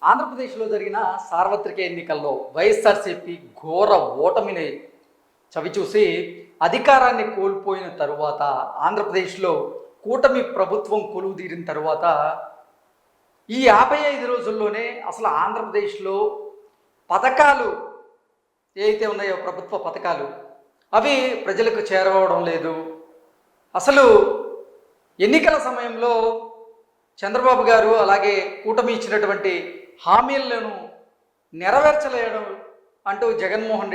ఆంధ్రప్రదేశ్లో జరిగిన సార్వత్రిక ఎన్నికల్లో వైఎస్ఆర్సీపీ ఘోర ఓటమిని చవిచూసి అధికారాన్ని కోల్పోయిన తరువాత ఆంధ్రప్రదేశ్లో కూటమి ప్రభుత్వం కొలువుదీరిన తరువాత ఈ 55 రోజుల్లోనే అసలు ఆంధ్రప్రదేశ్లో పథకాలు ఏవైతే ఉన్నాయో ప్రభుత్వ పథకాలు అవి ప్రజలకు చేరవడం లేదు. అసలు ఎన్నికల సమయంలో చంద్రబాబు గారు అలాగే కూటమి ఇచ్చినటువంటి హామీలను నెరవేర్చలేయడం అంటూ జగన్మోహన్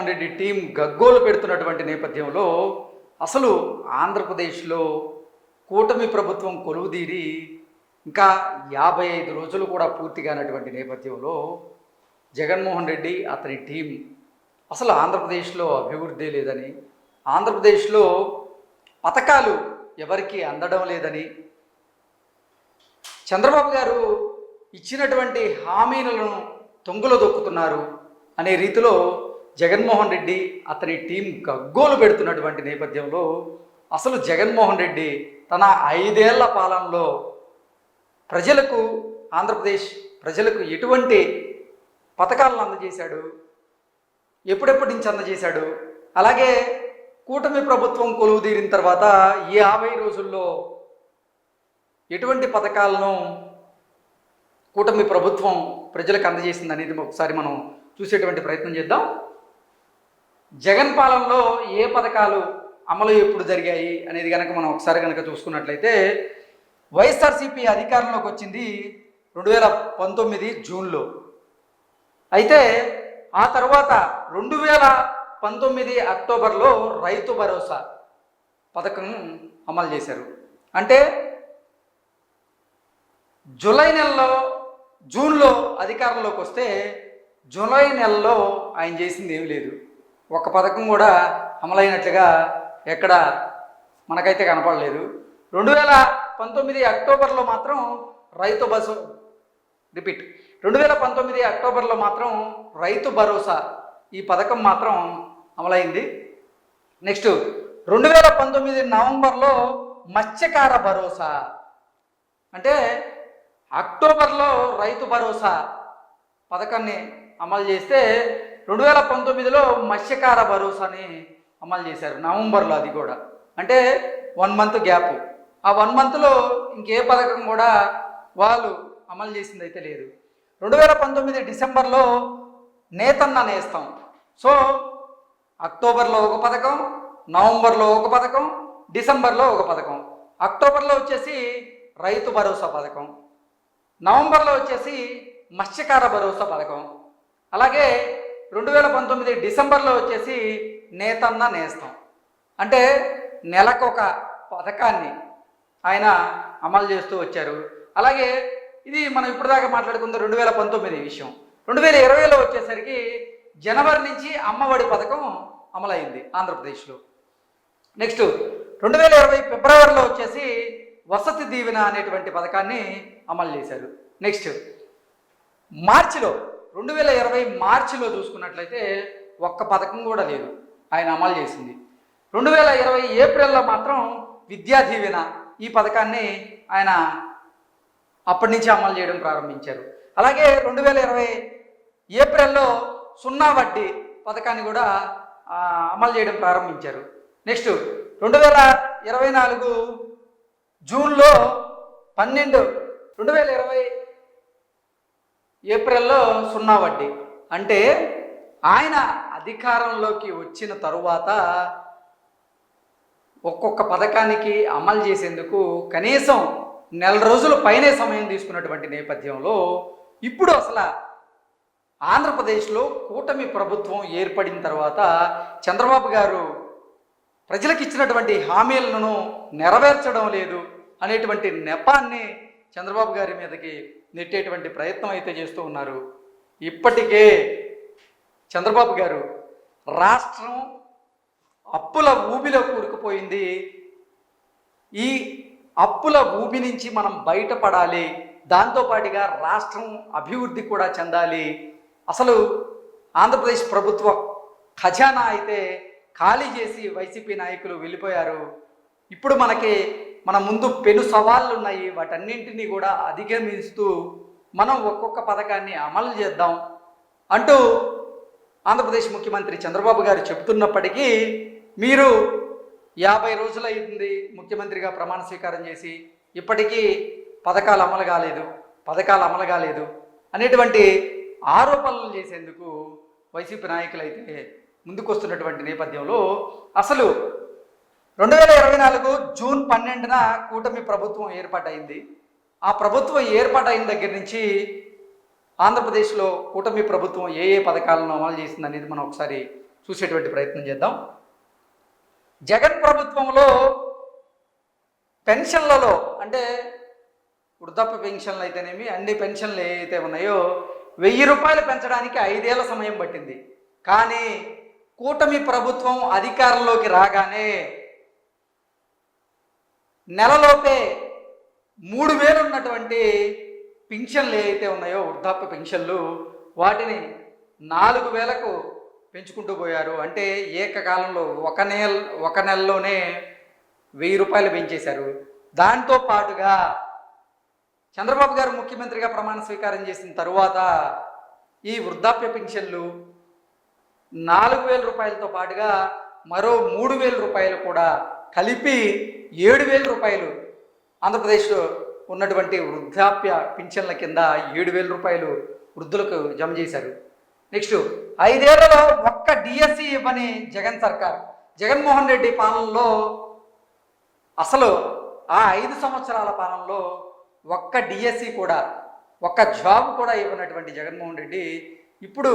రెడ్డి టీం గగ్గోలు పెడుతున్నటువంటి నేపథ్యంలో అసలు ఆంధ్రప్రదేశ్లో కూటమి ప్రభుత్వం కొలువుదీరి ఇంకా 55 రోజులు కూడా పూర్తి కానటువంటి నేపథ్యంలో జగన్మోహన్ రెడ్డి అతని టీం అసలు ఆంధ్రప్రదేశ్లో అభివృద్ధి లేదని, ఆంధ్రప్రదేశ్లో పథకాలు ఎవరికి అందడం లేదని, చంద్రబాబు గారు ఇచ్చినటువంటి హామీలను తొంగలో దొక్కుతున్నారు అనే రీతిలో జగన్మోహన్ రెడ్డి అతని టీం గగ్గోలు పెడుతున్నటువంటి నేపథ్యంలో అసలు జగన్మోహన్ రెడ్డి తన 5 ఏళ్ల పాలనలో ప్రజలకు, ఆంధ్రప్రదేశ్ ప్రజలకు ఎటువంటి పథకాలను అందజేశాడు, ఎప్పుడెప్పటి నుంచి అందజేశాడు, అలాగే కూటమి ప్రభుత్వం కొలువుదీరిన తర్వాత ఈ 50 రోజుల్లో ఎటువంటి పథకాలను కూటమి ప్రభుత్వం ప్రజలకు అందజేసింది అనేది ఒకసారి మనం చూసేటువంటి ప్రయత్నం చేద్దాం. జగన్ పాలనలో ఏ పథకాలు అమలు ఎప్పుడు జరిగాయి అనేది కనుక మనం ఒకసారి కనుక చూసుకున్నట్లయితే వైఎస్ఆర్సీపీ అధికారంలోకి వచ్చింది 2019 జూన్లో. అయితే ఆ తర్వాత 2019 అక్టోబర్లో రైతు భరోసా పథకం అమలు చేశారు. అంటే జూన్లో అధికారంలోకి వస్తే జూలై నెలలో ఆయన చేసింది ఏమీ లేదు. ఒక పథకం కూడా అమలైనట్లుగా ఎక్కడ మనకైతే కనపడలేదు. 2019 అక్టోబర్లో మాత్రం 2019 అక్టోబర్లో మాత్రం రైతు భరోసా ఈ పథకం మాత్రం అమలైంది. నెక్స్ట్ 2019 నవంబర్లో మత్స్యకార భరోసా, అంటే అక్టోబర్లో రైతు భరోసా పథకాన్ని అమలు చేస్తే 2019లో మత్స్యకార భరోసాని అమలు చేశారు నవంబర్లో. అది కూడా అంటే 1 మంత్ గ్యాప్. ఆ 1 మంత్లో ఇంకే పథకం కూడా వాళ్ళు అమలు చేసింది అయితే లేదు. 2019 డిసెంబర్లో నేతన్న నేస్తం. సో అక్టోబర్లో ఒక పథకం, నవంబర్లో ఒక పథకం, డిసెంబర్లో ఒక పథకం. అక్టోబర్లో వచ్చేసి రైతు భరోసా పథకం, నవంబర్లో వచ్చేసి మత్స్యకార భరోసా పథకం, అలాగే 2019 డిసెంబర్లో వచ్చేసి నేతన్న నేస్తం. అంటే నెలకొక పథకాన్ని ఆయన అమలు చేస్తూ వచ్చారు. అలాగే ఇది మనం ఇప్పటిదాకా మాట్లాడుకుంది 2019 విషయం. 2020లో వచ్చేసరికి జనవరి నుంచి అమ్మఒడి పథకం అమలైంది ఆంధ్రప్రదేశ్లో. నెక్స్ట్ 2020 ఫిబ్రవరిలో వచ్చేసి వసతి దీవెన అనేటువంటి పథకాన్ని అమలు చేశారు. నెక్స్ట్ మార్చిలో 2020 మార్చిలో చూసుకున్నట్లయితే ఒక్క పథకం కూడా లేదు ఆయన అమలు చేసింది. 2020 ఏప్రిల్లో మాత్రం విద్యా దీవెన ఈ పథకాన్ని ఆయన అప్పటి నుంచి అమలు చేయడం ప్రారంభించారు. అలాగే 2020 ఏప్రిల్లో 0 వడ్డీ పథకాన్ని కూడా అమలు చేయడం ప్రారంభించారు. నెక్స్ట్ 2024 జూన్లో 2020 ఏప్రిల్లో 0 వడ్డీ. అంటే ఆయన అధికారంలోకి వచ్చిన తరువాత ఒక్కొక్క పథకానికి అమలు చేసేందుకు కనీసం 1 రోజుల పైనే సమయం తీసుకున్నటువంటి నేపథ్యంలో ఇప్పుడు అసలు ఆంధ్రప్రదేశ్లో కూటమి ప్రభుత్వం ఏర్పడిన తర్వాత చంద్రబాబు గారు ప్రజలకు ఇచ్చినటువంటి హామీలను నెరవేర్చడం లేదు అనేటువంటి నెపాన్ని చంద్రబాబు గారి మీదకి నెట్టేటువంటి ప్రయత్నం అయితే చేస్తూ ఉన్నారు. ఇప్పటికే చంద్రబాబు గారు రాష్ట్రం అప్పుల ఊబిలో కూరుకుపోయింది. ఈ అప్పుల ఊబి నుంచి మనం బయటపడాలి, దాంతోపాటుగా రాష్ట్రం అభివృద్ధి కూడా చెందాలి. అసలు ఆంధ్రప్రదేశ్ ప్రభుత్వ ఖజానా అయితే ఖాళీ చేసి వైసీపీ నాయకులు వెళ్ళిపోయారు. ఇప్పుడు మనకి మన ముందు పెను సవాళ్ళు ఉన్నాయి. వాటన్నింటినీ కూడా అధిగమిస్తూ మనం ఒక్కొక్క పథకాన్ని అమలు చేద్దాం అంటూ ఆంధ్రప్రదేశ్ ముఖ్యమంత్రి చంద్రబాబు గారు చెబుతున్నప్పటికీ మీరు 50 రోజులైంది ముఖ్యమంత్రిగా ప్రమాణ స్వీకారం చేసి ఇప్పటికీ పథకాలు అమలు కాలేదు అనేటువంటి ఆరోపణలు చేసేందుకు వైసీపీ నాయకులు అయితే ముందుకొస్తున్నటువంటి నేపథ్యంలో అసలు 2024 జూన్ 12న కూటమి ప్రభుత్వం ఏర్పాటైంది. ఆ ప్రభుత్వం ఏర్పాటైన దగ్గర నుంచి ఆంధ్రప్రదేశ్లో కూటమి ప్రభుత్వం ఏ పథకాలను అమలు చేసింది అనేది మనం ఒకసారి చూసేటువంటి ప్రయత్నం చేద్దాం. జగన్ ప్రభుత్వంలో పెన్షన్లలో అంటే వృద్ధాప్య పెన్షన్లు అయితేనేమి అన్ని పెన్షన్లు ఏవైతే ఉన్నాయో 1000 రూపాయలు పెంచడానికి 5 ఏళ్ల సమయం పట్టింది. కానీ కూటమి ప్రభుత్వం అధికారంలోకి రాగానే నెలలోపే 3000 ఉన్నటువంటి పెన్షన్లు ఏవైతే ఉన్నాయో వృద్ధాప్య పెన్షన్లు వాటిని 4000కు పెంచుకుంటూ పోయారు. అంటే ఏకకాలంలో ఒక నెలలోనే 1000 రూపాయలు పెంచేశారు. దాంతో పాటుగా చంద్రబాబు గారు ముఖ్యమంత్రిగా ప్రమాణ స్వీకారం చేసిన తరువాత ఈ వృద్ధాప్య పెన్షన్లు 4000 రూపాయలతో పాటుగా మరో 3000 రూపాయలు కూడా కలిపి 7000 రూపాయలు ఆంధ్రప్రదేశ్లో ఉన్నటువంటి వృద్ధాప్య పెన్షన్ల కింద 7000 రూపాయలు వృద్ధులకు జమ చేశారు. నెక్స్ట్ 5 ఏళ్లలో ఒక్క డిఎస్సి ఇవ్వని జగన్ సర్కార్, జగన్మోహన్ రెడ్డి పాలనలో అసలు ఆ 5 సంవత్సరాల పాలనలో ఒక్క డిఎస్సి కూడా ఒక్క జాబ్ కూడా ఇవ్వనటువంటి జగన్మోహన్ రెడ్డి ఇప్పుడు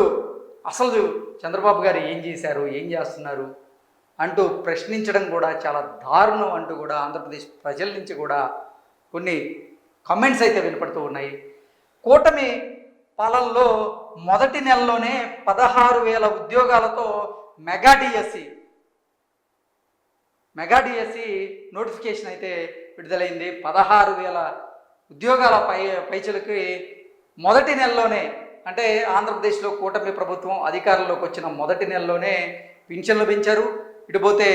అసలు చంద్రబాబు గారు ఏం చేశారు, ఏం చేస్తున్నారు అంటూ ప్రశ్నించడం కూడా చాలా దారుణం అంటూ కూడా ఆంధ్రప్రదేశ్ ప్రజల నుంచి కూడా కొన్ని కామెంట్స్ అయితే వినపడుతూ ఉన్నాయి. కూటమి పాలనలో మొదటి నెలలోనే 16,000 ఉద్యోగాలతో మెగా డిఎస్సి నోటిఫికేషన్ అయితే విడుదలైంది. 16,000 ఉద్యోగాల పైచలకి మొదటి నెలలోనే, అంటే ఆంధ్రప్రదేశ్లో కూటమి ప్రభుత్వం అధికారంలోకి వచ్చిన మొదటి నెలలోనే పింఛన్లు పెంచారు. ఇటుపోతే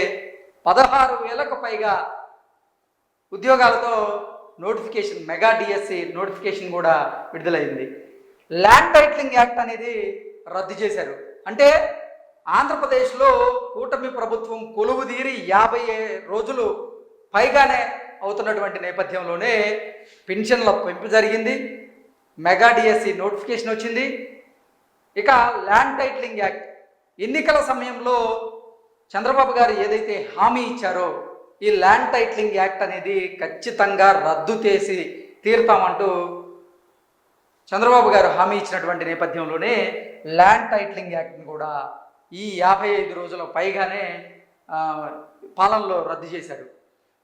16,000కు పైగా ఉద్యోగాలతో నోటిఫికేషన్, మెగా డిఎస్సి నోటిఫికేషన్ కూడా విడుదలైంది. ల్యాండ్ టైటిలింగ్ యాక్ట్ అనేది రద్దు చేశారు. అంటే ఆంధ్రప్రదేశ్లో కూటమి ప్రభుత్వం కొలువుదీరి 50 రోజులు పైగానే అవుతున్నటువంటి నేపథ్యంలోనే పెన్షన్ల పెంపు జరిగింది, మెగా డిఎస్సి నోటిఫికేషన్ వచ్చింది. ఇక ల్యాండ్ టైటిలింగ్ యాక్ట్ ఎన్నికల సమయంలో చంద్రబాబు గారు ఏదైతే హామీ ఇచ్చారో ఈ ల్యాండ్ టైటిలింగ్ యాక్ట్ అనేది ఖచ్చితంగా రద్దు చేసి తీరుతామంటూ చంద్రబాబు గారు హామీ ఇచ్చినటువంటి నేపథ్యంలోనే ల్యాండ్ టైటిలింగ్ యాక్ట్ని కూడా ఈ 55 రోజుల పైగానే పాలనలో రద్దు చేశారు.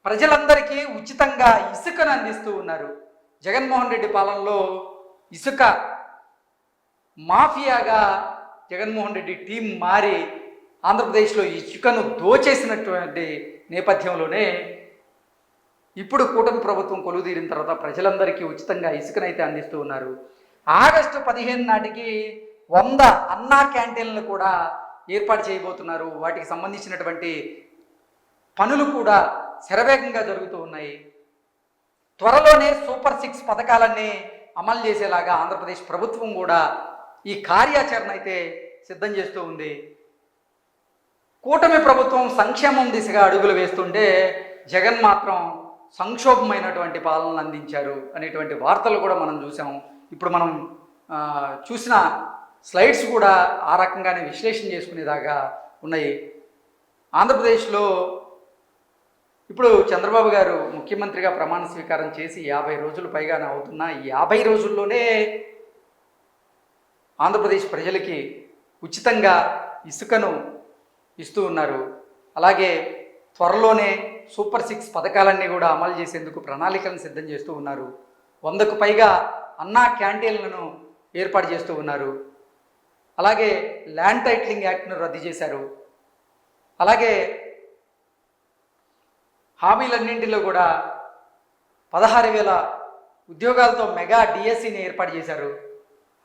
ప్రజలందరికీ ఉచితంగా ఇసుకను అందిస్తూ ఉన్నారు. జగన్మోహన్ రెడ్డి పాలనలో ఇసుక మాఫియాగా జగన్మోహన్ రెడ్డి టీం మారి ఆంధ్రప్రదేశ్లో ఇసుకను దోచేసినటువంటి నేపథ్యంలోనే ఇప్పుడు కూటమి ప్రభుత్వం కొలువుదీరిన తర్వాత ప్రజలందరికీ ఉచితంగా ఇసుకనైతే అందిస్తూ ఉన్నారు. ఆగస్టు 15 నాటికి 100 అన్నా క్యాంటీన్లు కూడా ఏర్పాటు చేయబోతున్నారు. వాటికి సంబంధించినటువంటి పనులు కూడా శరవేగంగా జరుగుతూ ఉన్నాయి. త్వరలోనే సూపర్ 6 పథకాలన్నీ అమలు చేసేలాగా ఆంధ్రప్రదేశ్ ప్రభుత్వం కూడా ఈ కార్యాచరణ అయితే సిద్ధం చేస్తూ ఉంది. కూటమి ప్రభుత్వం సంక్షేమం దిశగా అడుగులు వేస్తుంటే జగన్ మాత్రం సంక్షోభమైనటువంటి పాలనను అందించారు అనేటువంటి వార్తలు కూడా మనం చూసాం. ఇప్పుడు మనం చూసిన స్లైడ్స్ కూడా ఆ రకంగానే విశ్లేషణ చేసుకునేదాకా ఉన్నాయి. ఆంధ్రప్రదేశ్లో ఇప్పుడు చంద్రబాబు గారు ముఖ్యమంత్రిగా ప్రమాణ స్వీకారం చేసి 50 రోజులు పైగానే అవుతున్నా ఈ 50 రోజుల్లోనే ఆంధ్రప్రదేశ్ ప్రజలకి ఉచితంగా ఇసుకను ఇస్తూ ఉన్నారు. అలాగే త్వరలోనే సూపర్ 6 పథకాలన్నీ కూడా అమలు చేసేందుకు ప్రణాళికలను సిద్ధం చేస్తూ ఉన్నారు. 100కు పైగా అన్నా క్యాంటీన్లను ఏర్పాటు చేస్తూ ఉన్నారు. అలాగే ల్యాండ్ టైటిలింగ్ యాక్ట్ను రద్దు చేశారు. అలాగే హామీలన్నింటిలో కూడా 16,000 ఉద్యోగాలతో మెగా డిఎస్సిని ఏర్పాటు చేశారు.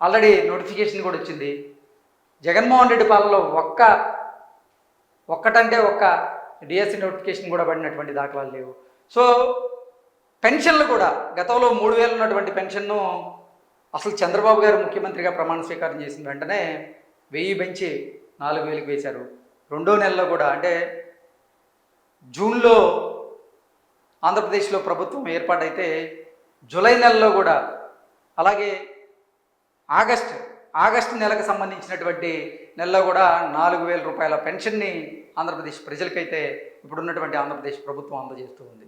ఆల్రెడీ నోటిఫికేషన్ కూడా వచ్చింది. జగన్మోహన్ రెడ్డి పాలనలో ఒక్కటంటే ఒక్క డిఎస్సి నోటిఫికేషన్ కూడా పడినటువంటి దాఖలాలు లేవు. సో పెన్షన్లు కూడా గతంలో 3,000 ఉన్నటువంటి పెన్షన్ను అసలు చంద్రబాబు గారు ముఖ్యమంత్రిగా ప్రమాణ స్వీకారం చేసిన వెంటనే 1000 పెంచి 4,000కి వేశారు. రెండో నెలలో కూడా అంటే జూన్లో ఆంధ్రప్రదేశ్లో ప్రభుత్వం ఏర్పాటైతే జూలై నెలలో కూడా, అలాగే ఆగస్టు నెలకు సంబంధించినటువంటి నెలలో కూడా 4,000 రూపాయల పెన్షన్ని ఆంధ్రప్రదేశ్ ప్రజలకైతే ఇప్పుడున్నటువంటి ఆంధ్రప్రదేశ్ ప్రభుత్వం అందజేస్తూ ఉంది.